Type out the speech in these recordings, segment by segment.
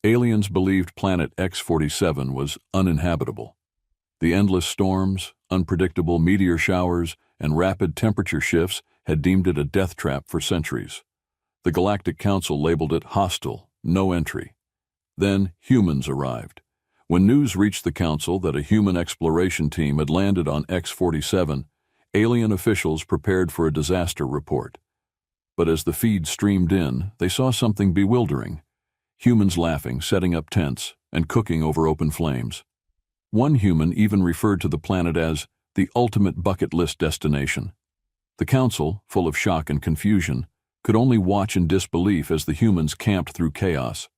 Aliens believed planet X-47 was uninhabitable. The endless storms, unpredictable meteor showers, and rapid temperature shifts had deemed it a death trap for centuries. The Galactic Council labeled it hostile, no entry. Then humans arrived. When news reached the Council that a human exploration team had landed on X-47, alien officials prepared for a disaster report. But as the feed streamed in, they saw something bewildering. Humans laughing, setting up tents, and cooking over open flames. One human even referred to the planet as the ultimate bucket list destination. The Council, full of shock and confusion, could only watch in disbelief as the humans camped through chaos.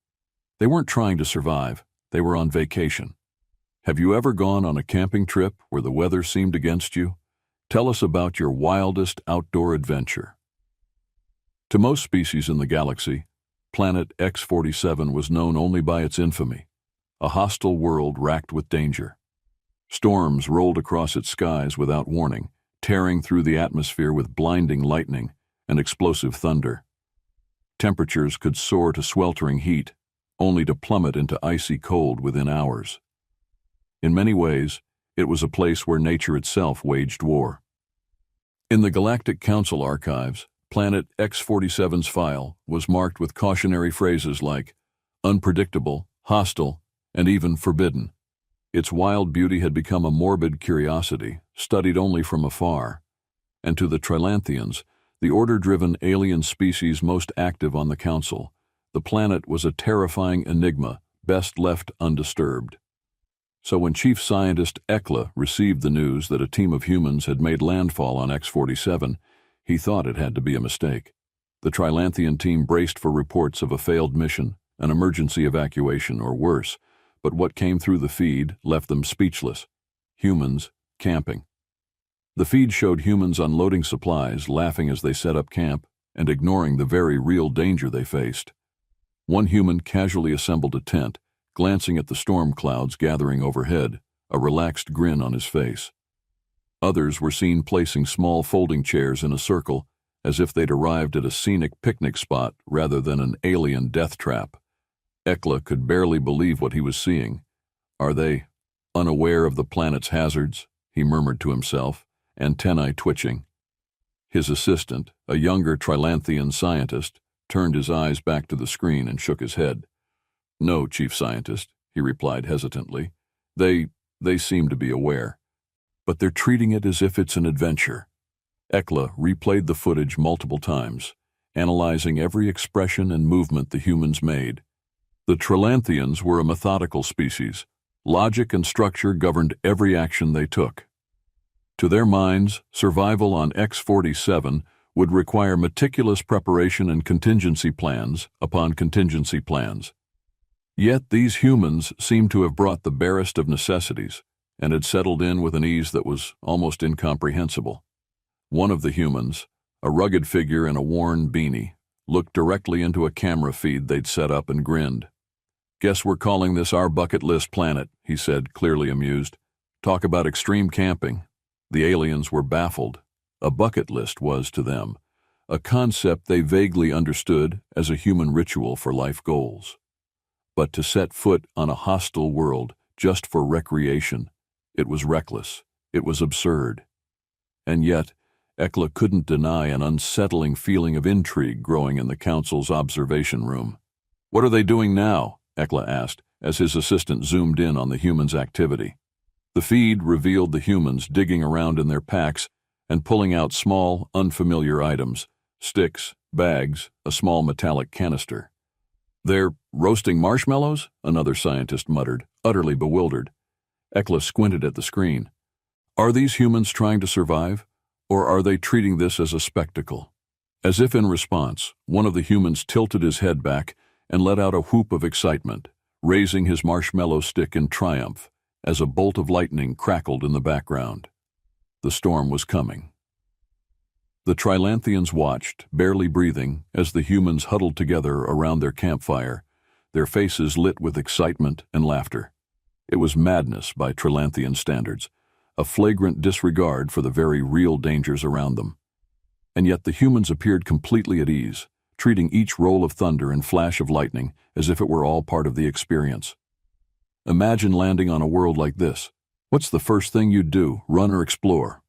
They weren't trying to survive, they were on vacation. Have you ever gone on a camping trip where the weather seemed against you? Tell us about your wildest outdoor adventure. To most species in the galaxy, planet X-47 was known only by its infamy, a hostile world racked with danger. Storms rolled across its skies without warning, tearing through the atmosphere with blinding lightning and explosive thunder. Temperatures could soar to sweltering heat, only to plummet into icy cold within hours. In many ways, it was a place where nature itself waged war. In the Galactic Council archives, planet X-47's file was marked with cautionary phrases like unpredictable, hostile, and even forbidden. Its wild beauty had become a morbid curiosity, studied only from afar. And to the Trilanthians, the order-driven alien species most active on the Council, the planet was a terrifying enigma, best left undisturbed. So when Chief Scientist Ekla received the news that a team of humans had made landfall on X-47, he thought it had to be a mistake. The Trilanthian team braced for reports of a failed mission, an emergency evacuation, or worse, but what came through the feed left them speechless. Humans camping. The feed showed humans unloading supplies, laughing as they set up camp, and ignoring the very real danger they faced. One human casually assembled a tent, glancing at the storm clouds gathering overhead, a relaxed grin on his face. Others were seen placing small folding chairs in a circle, as if they'd arrived at a scenic picnic spot rather than an alien death trap. Ekla could barely believe what he was seeing. Are they unaware of the planet's hazards? He murmured to himself, antennae twitching. His assistant, a younger Trilanthian scientist, turned his eyes back to the screen and shook his head. No, Chief Scientist, he replied hesitantly. They seem to be aware. But they're treating it as if it's an adventure. Ekla replayed the footage multiple times, analyzing every expression and movement the humans made. The Trilanthians were a methodical species. Logic and structure governed every action they took. To their minds, survival on X-47 would require meticulous preparation and contingency plans upon contingency plans. Yet these humans seemed to have brought the barest of necessities and had settled in with an ease that was almost incomprehensible. One of the humans, a rugged figure in a worn beanie, looked directly into a camera feed they'd set up and grinned. Guess we're calling this our bucket list planet, he said, clearly amused. Talk about extreme camping. The aliens were baffled. A bucket list was, to them, a concept they vaguely understood as a human ritual for life goals. But to set foot on a hostile world just for recreation, it was reckless, it was absurd. And yet, Ekla couldn't deny an unsettling feeling of intrigue growing in the Council's observation room. What are they doing now? Ekla asked, as his assistant zoomed in on the humans' activity. The feed revealed the humans digging around in their packs and pulling out small, unfamiliar items, sticks, bags, a small metallic canister. They're roasting marshmallows? Another scientist muttered, utterly bewildered. Ekla squinted at the screen. Are these humans trying to survive, or are they treating this as a spectacle? As if in response, one of the humans tilted his head back and let out a whoop of excitement, raising his marshmallow stick in triumph as a bolt of lightning crackled in the background. The storm was coming. The Trilanthians watched, barely breathing, as the humans huddled together around their campfire, their faces lit with excitement and laughter. It was madness by Trilanthian standards, a flagrant disregard for the very real dangers around them. And yet the humans appeared completely at ease, treating each roll of thunder and flash of lightning as if it were all part of the experience. Imagine landing on a world like this. What's the first thing you'd do, run or explore?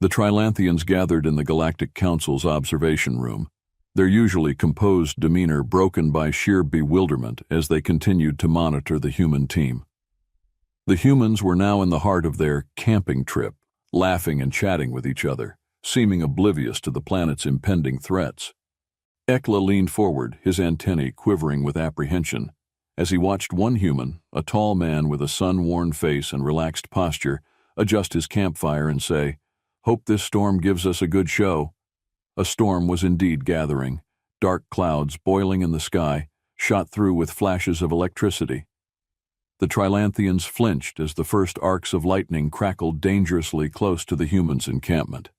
The Trilanthians gathered in the Galactic Council's observation room, their usually composed demeanor broken by sheer bewilderment as they continued to monitor the human team. The humans were now in the heart of their camping trip, laughing and chatting with each other, seeming oblivious to the planet's impending threats. Ekla leaned forward, his antennae quivering with apprehension, as he watched one human, a tall man with a sun-worn face and relaxed posture, adjust his campfire and say, "Hope this storm gives us a good show." A storm was indeed gathering, dark clouds boiling in the sky, shot through with flashes of electricity. The Trilanthians flinched as the first arcs of lightning crackled dangerously close to the humans' encampment.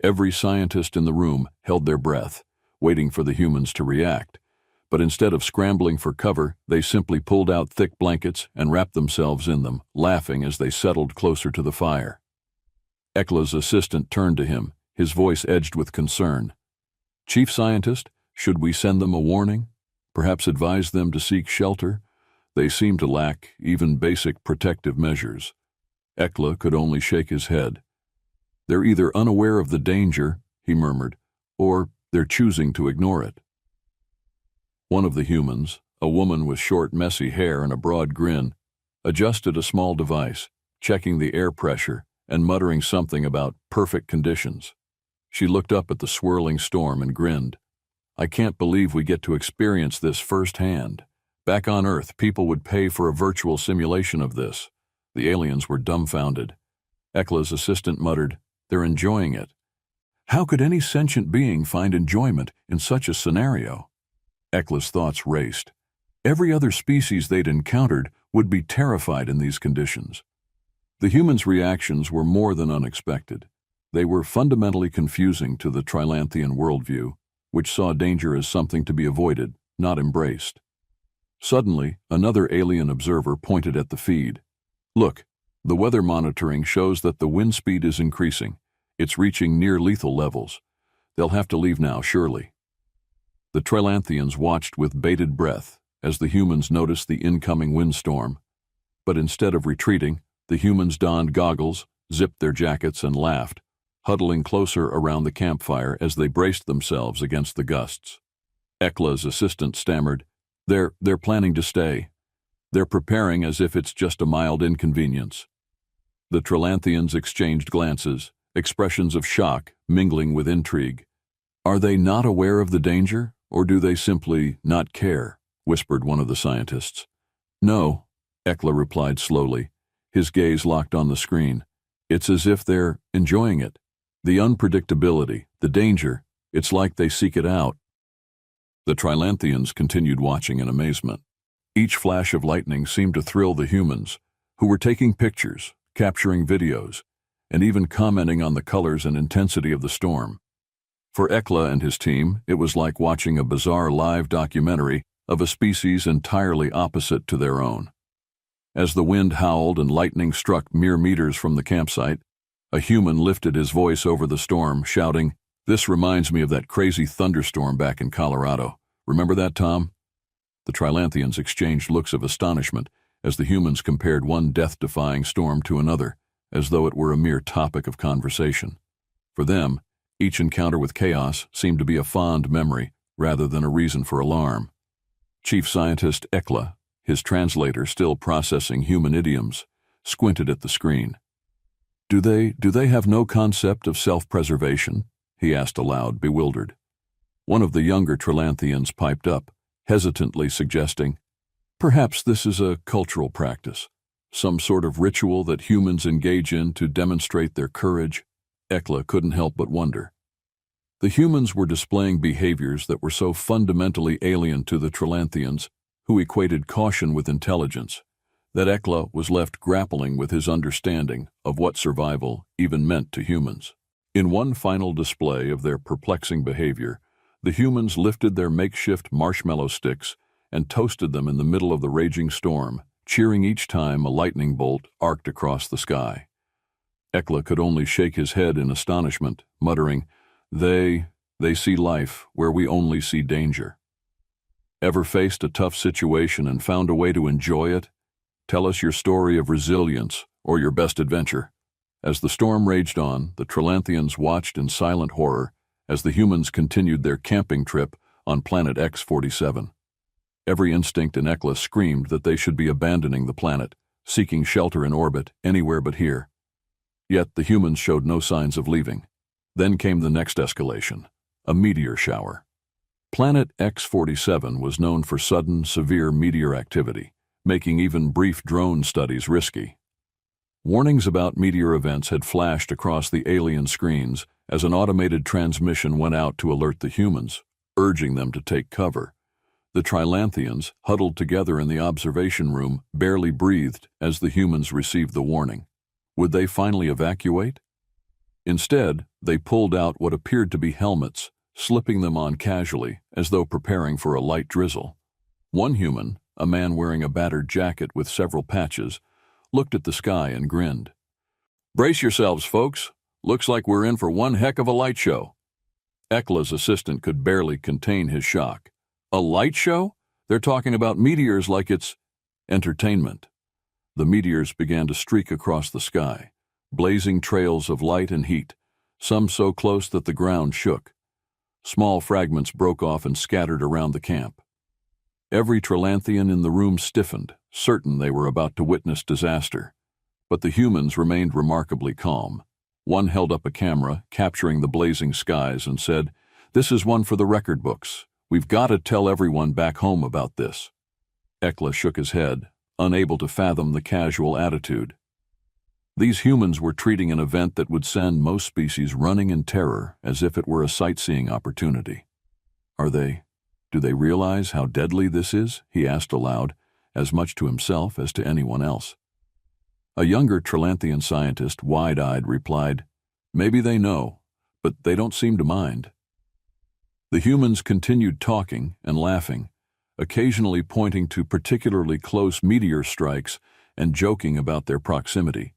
Every scientist in the room held their breath, waiting for the humans to react, but instead of scrambling for cover, they simply pulled out thick blankets and wrapped themselves in them, laughing as they settled closer to the fire. Ekla's assistant turned to him, his voice edged with concern. "Chief Scientist, should we send them a warning? Perhaps advise them to seek shelter? They seem to lack even basic protective measures." Ekla could only shake his head. "They're either unaware of the danger," he murmured, "or they're choosing to ignore it." One of the humans, a woman with short, messy hair and a broad grin, adjusted a small device, checking the air pressure and muttering something about perfect conditions. She looked up at the swirling storm and grinned. "I can't believe we get to experience this firsthand. Back on Earth, people would pay for a virtual simulation of this." The aliens were dumbfounded. Ekla's assistant muttered, "They're enjoying it." How could any sentient being find enjoyment in such a scenario? Ekla's thoughts raced. Every other species they'd encountered would be terrified in these conditions. The humans' reactions were more than unexpected. They were fundamentally confusing to the Trilanthian worldview, which saw danger as something to be avoided, not embraced. Suddenly, another alien observer pointed at the feed. "Look, the weather monitoring shows that the wind speed is increasing. It's reaching near lethal levels. They'll have to leave now, surely." The Trilanthians watched with bated breath as the humans noticed the incoming windstorm. But instead of retreating, the humans donned goggles, zipped their jackets, and laughed, huddling closer around the campfire as they braced themselves against the gusts. Ekla's assistant stammered, They're planning to stay. They're preparing as if it's just a mild inconvenience." The Trilanthians exchanged glances, expressions of shock mingling with intrigue. "Are they not aware of the danger, or do they simply not care?" whispered one of the scientists. "No," Ekla replied slowly, his gaze locked on the screen. "It's as if they're enjoying it. The unpredictability, the danger, it's like they seek it out." The Trilanthians continued watching in amazement. Each flash of lightning seemed to thrill the humans, who were taking pictures, capturing videos, and even commenting on the colors and intensity of the storm. For Ekla and his team, it was like watching a bizarre live documentary of a species entirely opposite to their own. As the wind howled and lightning struck mere meters from the campsite, a human lifted his voice over the storm, shouting, "This reminds me of that crazy thunderstorm back in Colorado. Remember that, Tom?" The Trilanthians exchanged looks of astonishment as the humans compared one death-defying storm to another, as though it were a mere topic of conversation. For them, each encounter with chaos seemed to be a fond memory rather than a reason for alarm. Chief Scientist Ekla, his translator still processing human idioms, squinted at the screen. Do they have no concept of self-preservation?" he asked aloud, bewildered. One of the younger Trilanthians piped up, hesitantly suggesting, "Perhaps this is a cultural practice, some sort of ritual that humans engage in to demonstrate their courage." Ekla couldn't help but wonder. The humans were displaying behaviors that were so fundamentally alien to the Trilanthians, who equated caution with intelligence, that Ekla was left grappling with his understanding of what survival even meant to humans. In one final display of their perplexing behavior, the humans lifted their makeshift marshmallow sticks and toasted them in the middle of the raging storm, cheering each time a lightning bolt arced across the sky. Ekla could only shake his head in astonishment, muttering, They They see life where we only see danger. Ever faced a tough situation and found a way to enjoy it? Tell us your story of resilience or your best adventure. As the storm raged on, the Trelanthians watched in silent horror as the humans continued their camping trip on planet X-47. Every instinct in Ekla screamed that they should be abandoning the planet, seeking shelter in orbit anywhere but here. Yet the humans showed no signs of leaving. Then came the next escalation, a meteor shower. Planet X-47 was known for sudden, severe meteor activity, making even brief drone studies risky. Warnings about meteor events had flashed across the alien screens as an automated transmission went out to alert the humans, urging them to take cover. The Trelanthians, huddled together in the observation room, barely breathed as the humans received the warning. Would they finally evacuate? Instead, they pulled out what appeared to be helmets, slipping them on casually as though preparing for a light drizzle. One human, a man wearing a battered jacket with several patches, looked at the sky and grinned. "Brace yourselves, folks. Looks like we're in for one heck of a light show." Ekla's assistant could barely contain his shock. A light show? They're talking about meteors like it's entertainment. The meteors began to streak across the sky, blazing trails of light and heat, some so close that the ground shook. Small fragments broke off and scattered around the camp. Every Trelanthian in the room stiffened, certain they were about to witness disaster. But the humans remained remarkably calm. One held up a camera, capturing the blazing skies, and said, "This is one for the record books. We've got to tell everyone back home about this." Ekla shook his head, unable to fathom the casual attitude. These humans were treating an event that would send most species running in terror as if it were a sightseeing opportunity. Do they realize how deadly this is?" he asked aloud, as much to himself as to anyone else. A younger Trelanthian scientist, wide-eyed, replied, "Maybe they know, but they don't seem to mind." The humans continued talking and laughing, occasionally pointing to particularly close meteor strikes and joking about their proximity.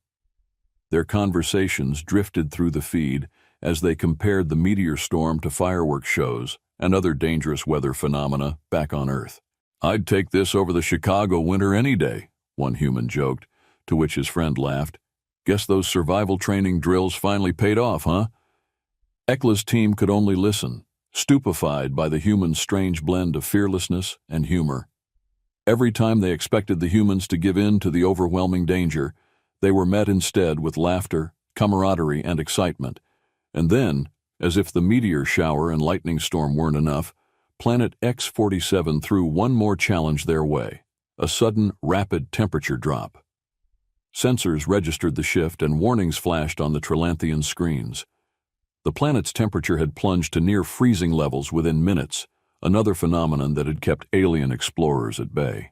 Their conversations drifted through the feed as they compared the meteor storm to fireworks shows and other dangerous weather phenomena back on Earth. "I'd take this over the Chicago winter any day," one human joked, to which his friend laughed. "Guess those survival training drills finally paid off, huh?" Ekla's team could only listen, stupefied by the humans' strange blend of fearlessness and humor. Every time they expected the humans to give in to the overwhelming danger, they were met instead with laughter, camaraderie, and excitement. And then, as if the meteor shower and lightning storm weren't enough, Planet X-47 threw one more challenge their way, a sudden, rapid temperature drop. Sensors registered the shift and warnings flashed on the Trelanthian screens. The planet's temperature had plunged to near freezing levels within minutes, another phenomenon that had kept alien explorers at bay.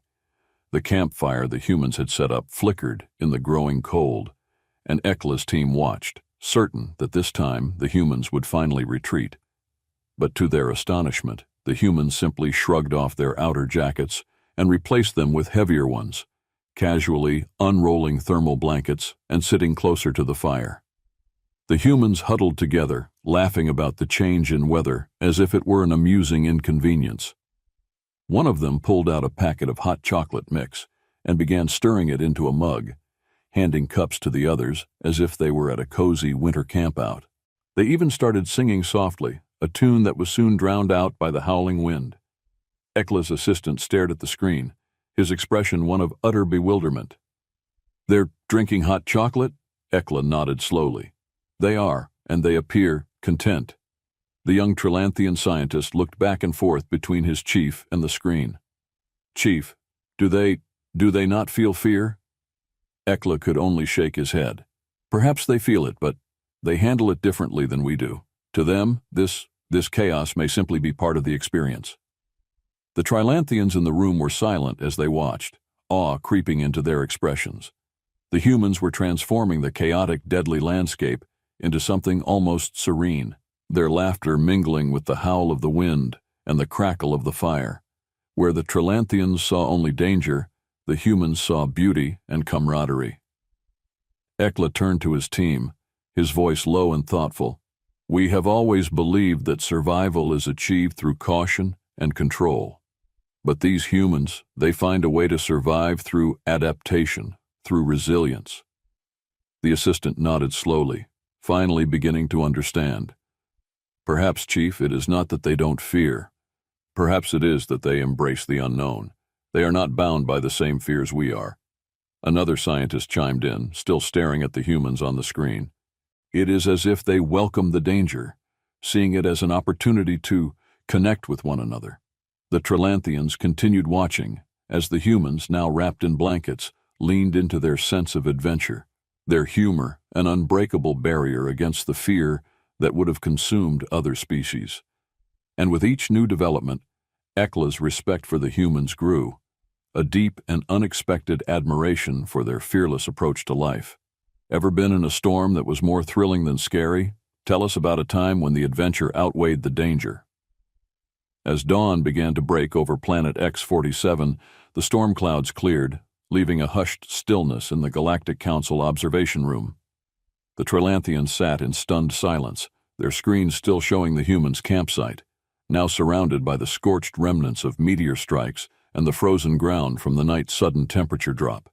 The campfire the humans had set up flickered in the growing cold, and Ekla's team watched, certain that this time the humans would finally retreat. But to their astonishment, the humans simply shrugged off their outer jackets and replaced them with heavier ones, casually unrolling thermal blankets and sitting closer to the fire. The humans huddled together, laughing about the change in weather as if it were an amusing inconvenience. One of them pulled out a packet of hot chocolate mix and began stirring it into a mug, handing cups to the others as if they were at a cozy winter campout. They even started singing softly, a tune that was soon drowned out by the howling wind. Ekla's assistant stared at the screen, his expression one of utter bewilderment. "They're drinking hot chocolate?" Ekla nodded slowly. "They are, and they appear content." The young Trelanthian scientist looked back and forth between his chief and the screen. "Chief, do they not feel fear?" Ekla could only shake his head. "Perhaps they feel it, but they handle it differently than we do. To them, this chaos may simply be part of the experience." The Trelanthians in the room were silent as they watched, awe creeping into their expressions. The humans were transforming the chaotic, deadly landscape into something almost serene, their laughter mingling with the howl of the wind and the crackle of the fire. Where the Trelanthians saw only danger, the humans saw beauty and camaraderie. Ekla turned to his team, his voice low and thoughtful. We have always believed that survival is achieved through caution and control. But these humans, they find a way to survive through adaptation, through resilience. The assistant nodded slowly, finally beginning to understand. Perhaps, Chief, it is not that they don't fear. Perhaps it is that they embrace the unknown. They are not bound by the same fears we are. Another scientist chimed in, still staring at the humans on the screen. It is as if they welcome the danger, seeing it as an opportunity to connect with one another. The Trelanthians continued watching as the humans, now wrapped in blankets, leaned into their sense of adventure, their humor an unbreakable barrier against the fear that would have consumed other species. And with each new development, Ekla's respect for the humans grew, a deep and unexpected admiration for their fearless approach to life. Ever been in a storm that was more thrilling than scary? Tell us about a time when the adventure outweighed the danger. As dawn began to break over planet X-47, the storm clouds cleared, leaving a hushed stillness in the Galactic Council observation room. The Trelanthians sat in stunned silence, their screens still showing the humans' campsite, now surrounded by the scorched remnants of meteor strikes and the frozen ground from the night's sudden temperature drop.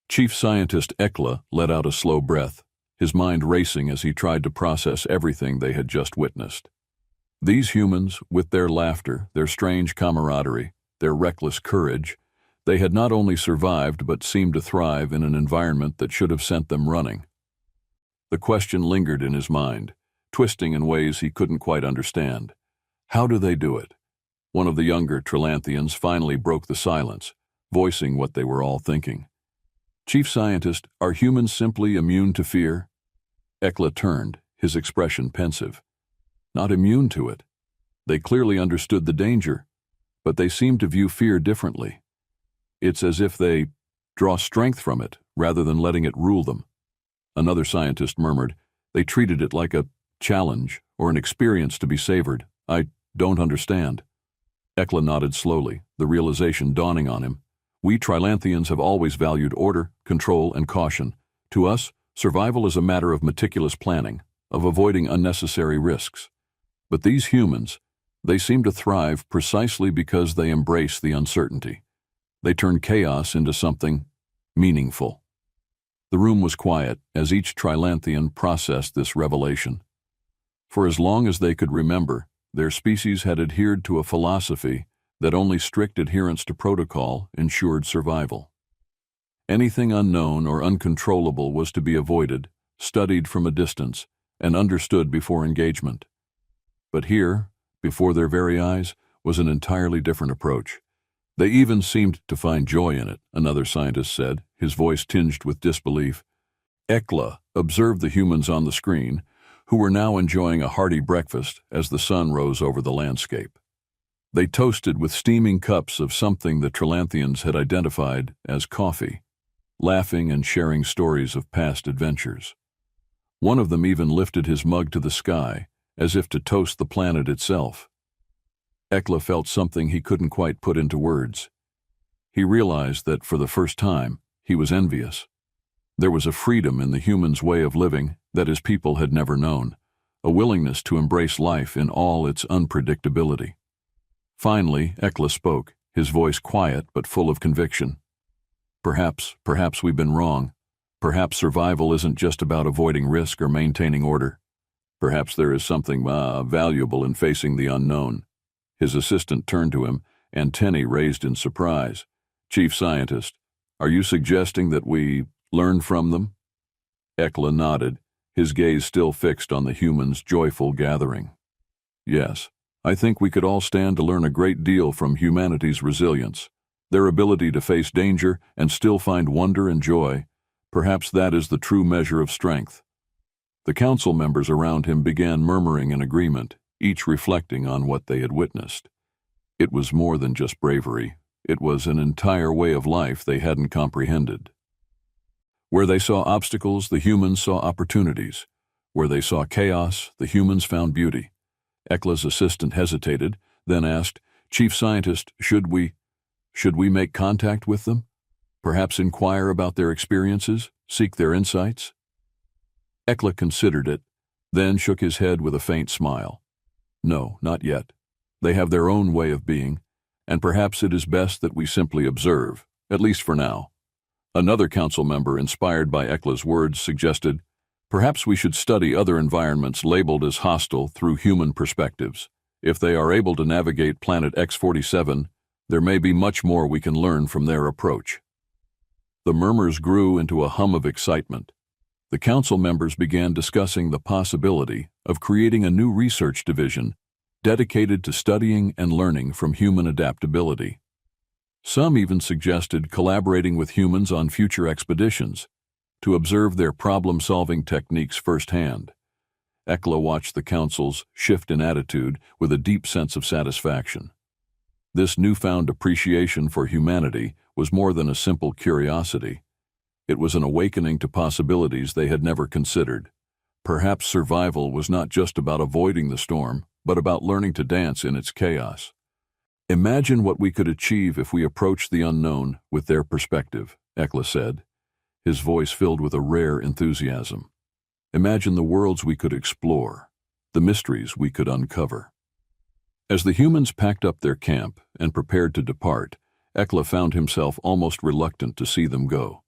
Chief Scientist Ekla let out a slow breath, his mind racing as he tried to process everything they had just witnessed. These humans, with their laughter, their strange camaraderie, their reckless courage, they had not only survived but seemed to thrive in an environment that should have sent them running. The question lingered in his mind, twisting in ways he couldn't quite understand. How do they do it? One of the younger Trelanthians finally broke the silence, voicing what they were all thinking. Chief Scientist, are humans simply immune to fear? Ekla turned, his expression pensive. Not immune to it. They clearly understood the danger, but they seem to view fear differently. It's as if they draw strength from it rather than letting it rule them. Another scientist murmured, they treated it like a challenge or an experience to be savored. I don't understand. Ekla nodded slowly, the realization dawning on him. We Trelanthians have always valued order, control, and caution. To us, survival is a matter of meticulous planning, of avoiding unnecessary risks. But these humans, they seem to thrive precisely because they embrace the uncertainty. They turn chaos into something meaningful. The room was quiet as each Trelanthian processed this revelation. For as long as they could remember, their species had adhered to a philosophy that only strict adherence to protocol ensured survival. Anything unknown or uncontrollable was to be avoided, studied from a distance, and understood before engagement. But here, before their very eyes, was an entirely different approach. They even seemed to find joy in it, another scientist said, his voice tinged with disbelief. Ekla observed the humans on the screen, who were now enjoying a hearty breakfast as the sun rose over the landscape. They toasted with steaming cups of something the Trelanthians had identified as coffee, laughing and sharing stories of past adventures. One of them even lifted his mug to the sky, as if to toast the planet itself. Ekla felt something he couldn't quite put into words. He realized that for the first time, he was envious. There was a freedom in the human's way of living that his people had never known, a willingness to embrace life in all its unpredictability. Finally, Ekla spoke, his voice quiet but full of conviction. Perhaps we've been wrong. Perhaps survival isn't just about avoiding risk or maintaining order. Perhaps there is something valuable in facing the unknown. His assistant turned to him, antennae raised in surprise. Chief Scientist, are you suggesting that we learn from them? Ekla nodded, his gaze still fixed on the humans' joyful gathering. Yes, I think we could all stand to learn a great deal from humanity's resilience, their ability to face danger and still find wonder and joy. Perhaps that is the true measure of strength. The council members around him began murmuring in agreement, each reflecting on what they had witnessed. It was more than just bravery. It was an entire way of life they hadn't comprehended. Where they saw obstacles, the humans saw opportunities. Where they saw chaos, the humans found beauty. Ekla's assistant hesitated, then asked, Chief Scientist, should we make contact with them? Perhaps inquire about their experiences, seek their insights? Ekla considered it, then shook his head with a faint smile. No, not yet. They have their own way of being, and perhaps it is best that we simply observe, at least for now. Another council member, inspired by Ekla's words, suggested, perhaps we should study other environments labeled as hostile through human perspectives. If they are able to navigate planet X-47, there may be much more we can learn from their approach. The murmurs grew into a hum of excitement. The council members began discussing the possibility of creating a new research division dedicated to studying and learning from human adaptability. Some even suggested collaborating with humans on future expeditions to observe their problem-solving techniques firsthand. Ekla watched the council's shift in attitude with a deep sense of satisfaction. This newfound appreciation for humanity was more than a simple curiosity. It was an awakening to possibilities they had never considered. Perhaps survival was not just about avoiding the storm, but about learning to dance in its chaos. Imagine what we could achieve if we approached the unknown with their perspective, Ekla said, his voice filled with a rare enthusiasm. Imagine the worlds we could explore, the mysteries we could uncover. As the humans packed up their camp and prepared to depart, Ekla found himself almost reluctant to see them go.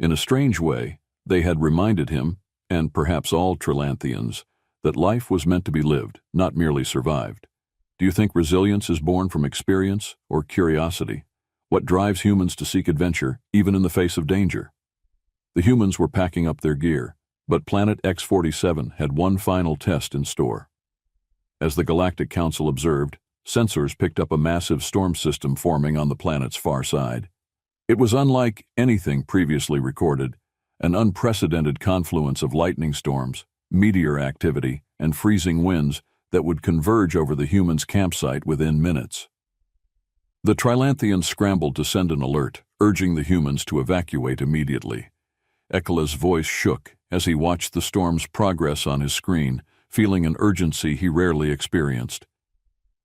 In a strange way, they had reminded him, and perhaps all Trilanthians, that life was meant to be lived, not merely survived. Do you think resilience is born from experience or curiosity? What drives humans to seek adventure, even in the face of danger? The humans were packing up their gear, but Planet X-47 had one final test in store. As the Galactic Council observed, sensors picked up a massive storm system forming on the planet's far side. It was unlike anything previously recorded, an unprecedented confluence of lightning storms, meteor activity, and freezing winds that would converge over the humans' campsite within minutes. The Trilanthians scrambled to send an alert, urging the humans to evacuate immediately. Ekla's voice shook as he watched the storm's progress on his screen, feeling an urgency he rarely experienced.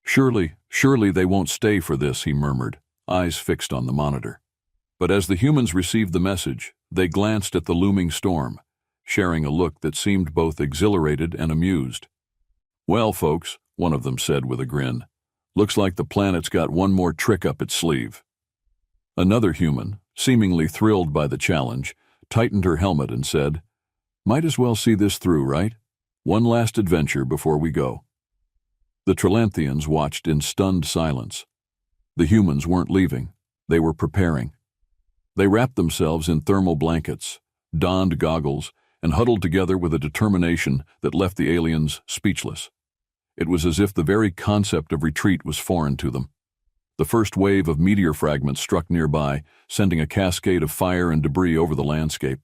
Surely they won't stay for this, he murmured, eyes fixed on the monitor. But as the humans received the message, they glanced at the looming storm, sharing a look that seemed both exhilarated and amused. Well, folks, one of them said with a grin, looks like the planet's got one more trick up its sleeve. Another human, seemingly thrilled by the challenge, tightened her helmet and said, might as well see this through, right? One last adventure before we go. The Trilanthians watched in stunned silence. The humans weren't leaving. They were preparing. They wrapped themselves in thermal blankets, donned goggles, and huddled together with a determination that left the aliens speechless. It was as if the very concept of retreat was foreign to them. The first wave of meteor fragments struck nearby, sending a cascade of fire and debris over the landscape.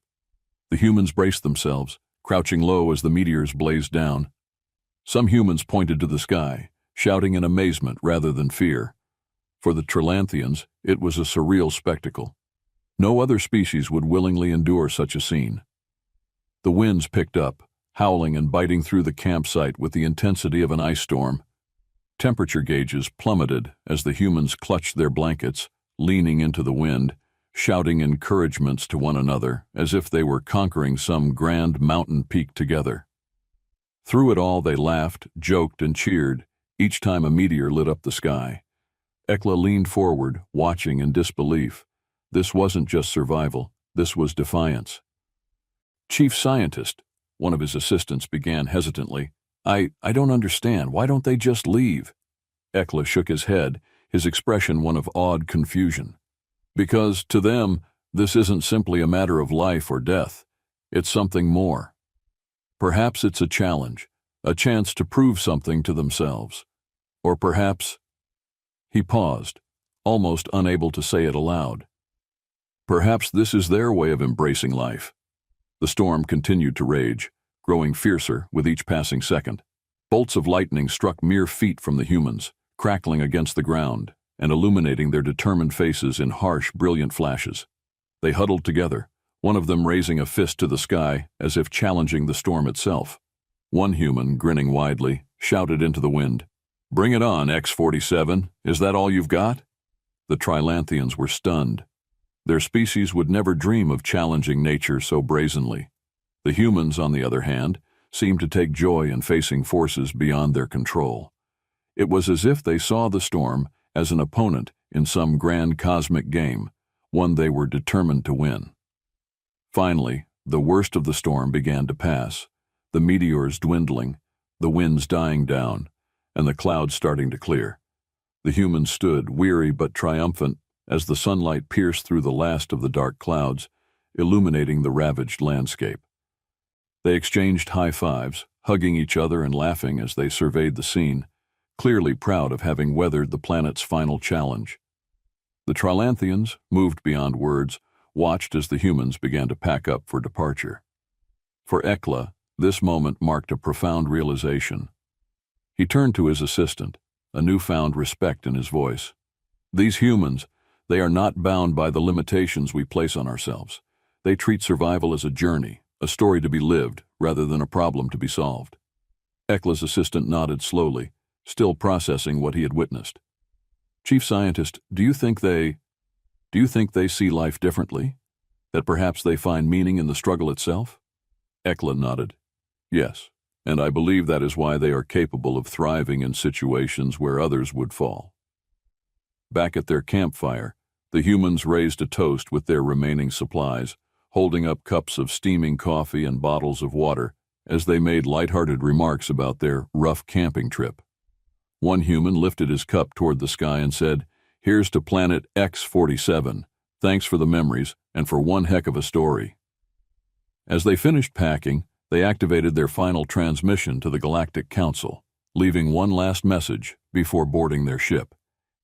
The humans braced themselves, crouching low as the meteors blazed down. Some humans pointed to the sky, shouting in amazement rather than fear. For the Trilanthians, it was a surreal spectacle. No other species would willingly endure such a scene. The winds picked up, howling and biting through the campsite with the intensity of an ice storm. Temperature gauges plummeted as the humans clutched their blankets, leaning into the wind, shouting encouragements to one another as if they were conquering some grand mountain peak together. Through it all they laughed, joked, and cheered each time a meteor lit up the sky. Ekla leaned forward, watching in disbelief. This wasn't just survival, this was defiance. Chief Scientist, one of his assistants began hesitantly, I don't understand. Why don't they just leave? Ekla shook his head, his expression one of awed confusion. Because, to them, this isn't simply a matter of life or death. It's something more. Perhaps it's a challenge, a chance to prove something to themselves. Or perhaps... He paused, almost unable to say it aloud. Perhaps this is their way of embracing life. The storm continued to rage, growing fiercer with each passing second. Bolts of lightning struck mere feet from the humans, crackling against the ground and illuminating their determined faces in harsh, brilliant flashes. They huddled together, one of them raising a fist to the sky as if challenging the storm itself. One human, grinning widely, shouted into the wind, "Bring it on, X-47. Is that all you've got?" The Trilanthians were stunned. Their species would never dream of challenging nature so brazenly. The humans, on the other hand, seemed to take joy in facing forces beyond their control. It was as if they saw the storm as an opponent in some grand cosmic game, one they were determined to win. Finally, the worst of the storm began to pass, the meteors dwindling, the winds dying down, and the clouds starting to clear. The humans stood, weary but triumphant, as the sunlight pierced through the last of the dark clouds, illuminating the ravaged landscape. They exchanged high fives, hugging each other and laughing as they surveyed the scene, clearly proud of having weathered the planet's final challenge. The Trilanthians, moved beyond words, watched as the humans began to pack up for departure. For Ekla, this moment marked a profound realization. He turned to his assistant, a newfound respect in his voice. These humans, they are not bound by the limitations we place on ourselves. They treat survival as a journey, a story to be lived, rather than a problem to be solved. Ekla's assistant nodded slowly, still processing what he had witnessed. Chief Scientist, do you think they see life differently? That perhaps they find meaning in the struggle itself? Ekla nodded. Yes, and I believe that is why they are capable of thriving in situations where others would fall. Back at their campfire, the humans raised a toast with their remaining supplies, holding up cups of steaming coffee and bottles of water as they made lighthearted remarks about their rough camping trip. One human lifted his cup toward the sky and said, "Here's to planet X-47. Thanks for the memories and for one heck of a story." As they finished packing, they activated their final transmission to the Galactic Council, leaving one last message before boarding their ship.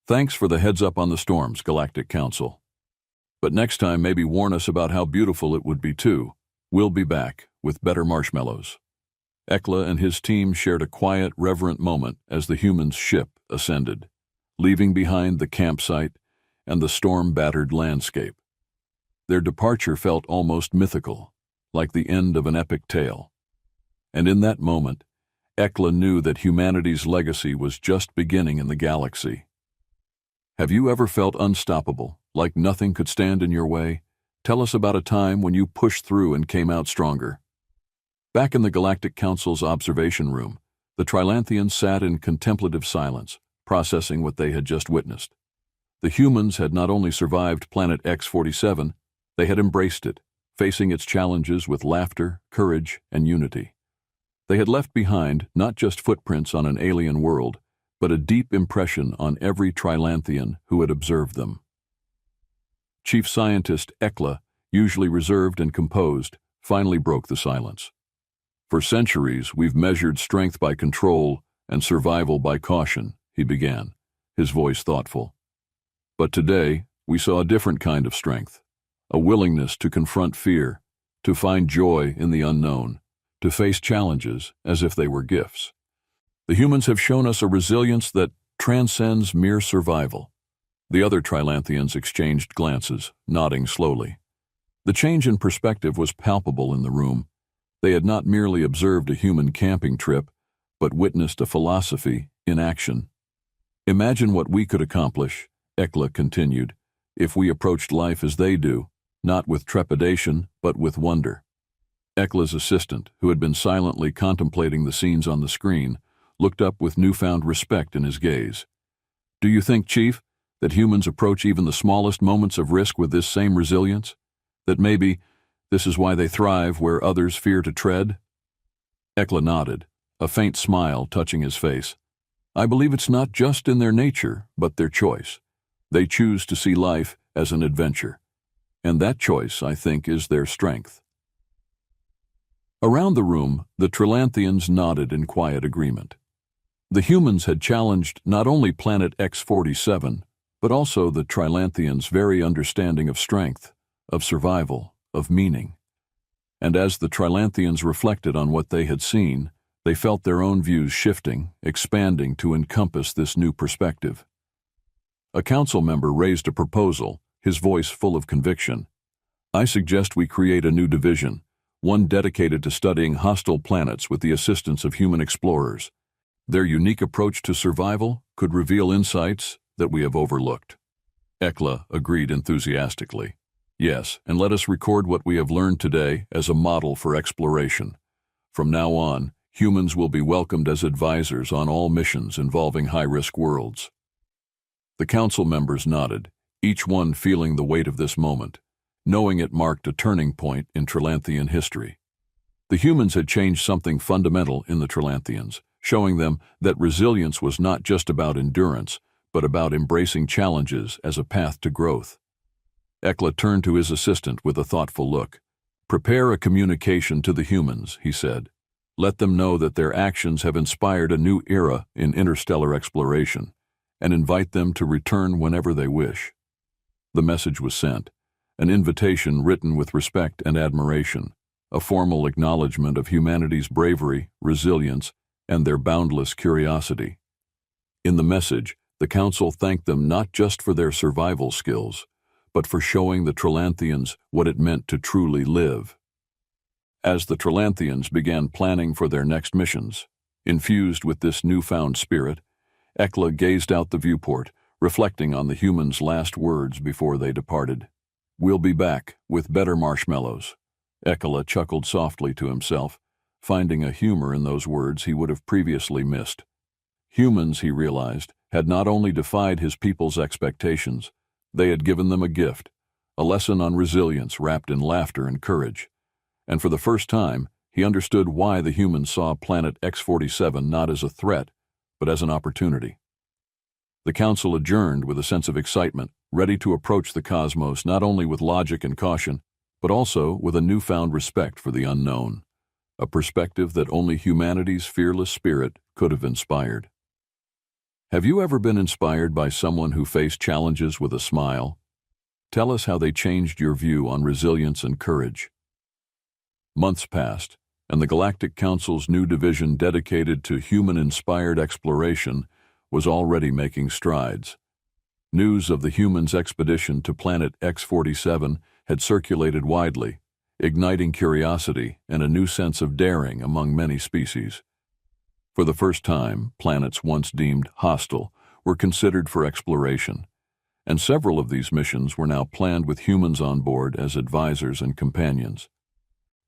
"Thanks for the heads up on the storms, Galactic Council. But next time maybe warn us about how beautiful it would be too. We'll be back with better marshmallows." Ekla and his team shared a quiet, reverent moment as the humans' ship ascended, leaving behind the campsite and the storm-battered landscape. Their departure felt almost mythical, like the end of an epic tale. And in that moment, Ekla knew that humanity's legacy was just beginning in the galaxy. Have you ever felt unstoppable, like nothing could stand in your way? Tell us about a time when you pushed through and came out stronger. Back in the Galactic Council's observation room, the Trilanthians sat in contemplative silence, processing what they had just witnessed. The humans had not only survived Planet X-47, they had embraced it, facing its challenges with laughter, courage, and unity. They had left behind not just footprints on an alien world, but a deep impression on every Trilanthian who had observed them. Chief Scientist Ekla, usually reserved and composed, finally broke the silence. "For centuries, we've measured strength by control and survival by caution," he began, his voice thoughtful. "But today, we saw a different kind of strength, a willingness to confront fear, to find joy in the unknown, to face challenges as if they were gifts. The humans have shown us a resilience that transcends mere survival." The other Trilanthians exchanged glances, nodding slowly. The change in perspective was palpable in the room. They had not merely observed a human camping trip, but witnessed a philosophy in action. "Imagine what we could accomplish," Ekla continued, "if we approached life as they do, not with trepidation, but with wonder." Ekla's assistant, who had been silently contemplating the scenes on the screen, looked up with newfound respect in his gaze. "Do you think, Chief, that humans approach even the smallest moments of risk with this same resilience? That maybe this is why they thrive where others fear to tread?" Ekla nodded, a faint smile touching his face. "I believe it's not just in their nature, but their choice. They choose to see life as an adventure. And that choice, I think, is their strength." Around the room, the Trilanthians nodded in quiet agreement. The humans had challenged not only Planet X-47, but also the Trilanthians' very understanding of strength, of survival, of meaning. And as the Trilanthians reflected on what they had seen, they felt their own views shifting, expanding to encompass this new perspective. A council member raised a proposal, his voice full of conviction. "I suggest we create a new division, one dedicated to studying hostile planets with the assistance of human explorers. Their unique approach to survival could reveal insights that we have overlooked." Ekla agreed enthusiastically. "Yes, and let us record what we have learned today as a model for exploration. From now on, humans will be welcomed as advisors on all missions involving high-risk worlds. The council members nodded, each one feeling the weight of this moment, knowing it marked a turning point in Trilanthian history. The humans had changed something fundamental in the Trilanthians, showing them that resilience was not just about endurance, but about embracing challenges as a path to growth. Ekla turned to his assistant with a thoughtful look. "Prepare a communication to the humans," he said. "Let them know that their actions have inspired a new era in interstellar exploration, and invite them to return whenever they wish." The message was sent, an invitation written with respect and admiration, a formal acknowledgement of humanity's bravery, resilience, and their boundless curiosity. In the message, the Council thanked them not just for their survival skills, but for showing the Trilanthians what it meant to truly live. As the Trilanthians began planning for their next missions, infused with this newfound spirit, Ekla gazed out the viewport, reflecting on the humans' last words before they departed. "We'll be back with better marshmallows." Ekla chuckled softly to himself, finding a humor in those words he would have previously missed. Humans, he realized, had not only defied his people's expectations, they had given them a gift, a lesson on resilience wrapped in laughter and courage. And for the first time, he understood why the humans saw Planet X-47 not as a threat, but as an opportunity. The council adjourned with a sense of excitement, ready to approach the cosmos not only with logic and caution, but also with a newfound respect for the unknown, a perspective that only humanity's fearless spirit could have inspired. Have you ever been inspired by someone who faced challenges with a smile? Tell us how they changed your view on resilience and courage. Months passed, and the Galactic Council's new division dedicated to human-inspired exploration was already making strides. News of the humans' expedition to Planet X-47 had circulated widely, igniting curiosity and a new sense of daring among many species. For the first time, planets once deemed hostile were considered for exploration, and several of these missions were now planned with humans on board as advisors and companions.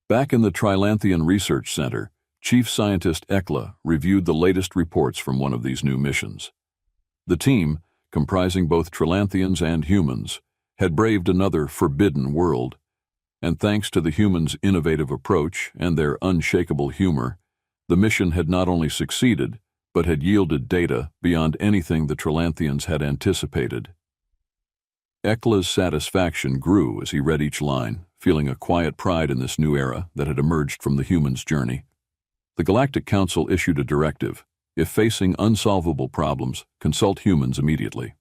Back in the Trilanthian Research Center, Chief Scientist Ekla reviewed the latest reports from one of these new missions. The team, comprising both Trilanthians and humans, had braved another forbidden world, and thanks to the humans' innovative approach and their unshakable humor, the mission had not only succeeded, but had yielded data beyond anything the Trilanthians had anticipated. Ekla's satisfaction grew as he read each line, feeling a quiet pride in this new era that had emerged from the humans' journey. The Galactic Council issued a directive: if facing unsolvable problems, consult humans immediately.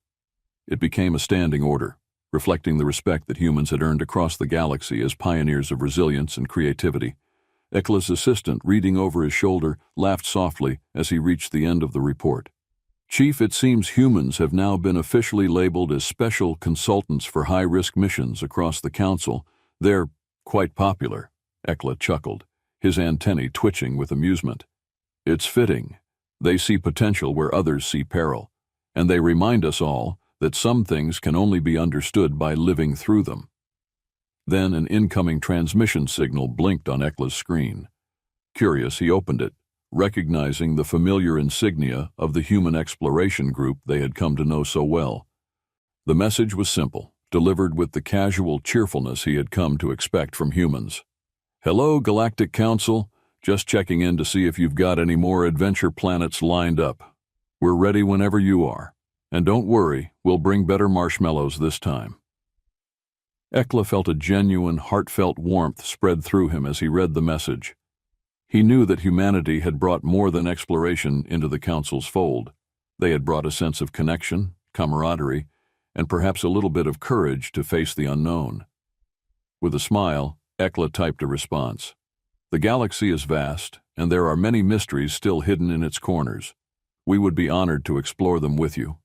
It became a standing order, reflecting the respect that humans had earned across the galaxy as pioneers of resilience and creativity. Ekla's assistant, reading over his shoulder, laughed softly as he reached the end of the report. "Chief, it seems humans have now been officially labeled as special consultants for high-risk missions across the Council. They're quite popular," Ekla chuckled, his antennae twitching with amusement. "It's fitting. They see potential where others see peril, and they remind us all that some things can only be understood by living through them." Then an incoming transmission signal blinked on Ekla's screen. Curious, he opened it, recognizing the familiar insignia of the human exploration group they had come to know so well. The message was simple, delivered with the casual cheerfulness he had come to expect from humans. "Hello, Galactic Council. Just checking in to see if you've got any more adventure planets lined up. We're ready whenever you are. And don't worry, we'll bring better marshmallows this time." Ekla felt a genuine, heartfelt warmth spread through him as he read the message. He knew that humanity had brought more than exploration into the Council's fold. They had brought a sense of connection, camaraderie, and perhaps a little bit of courage to face the unknown. With a smile, Ekla typed a response. "The galaxy is vast, and there are many mysteries still hidden in its corners. We would be honored to explore them with you."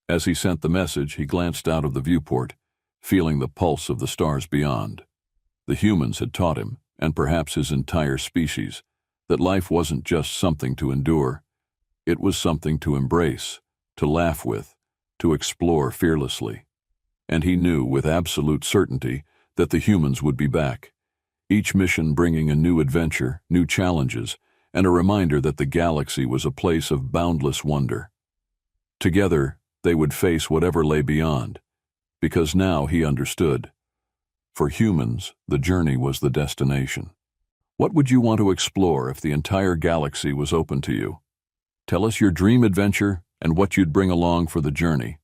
As he sent the message, he glanced out of the viewport, feeling the pulse of the stars beyond. The humans had taught him, and perhaps his entire species, that life wasn't just something to endure. It was something to embrace, to laugh with, to explore fearlessly. And he knew with absolute certainty that the humans would be back. each mission bringing a new adventure, new challenges, and a reminder that the galaxy was a place of boundless wonder. Together, they would face whatever lay beyond, because now he understood. For humans, the journey was the destination. What would you want to explore if the entire galaxy was open to you? Tell us your dream adventure and what you'd bring along for the journey.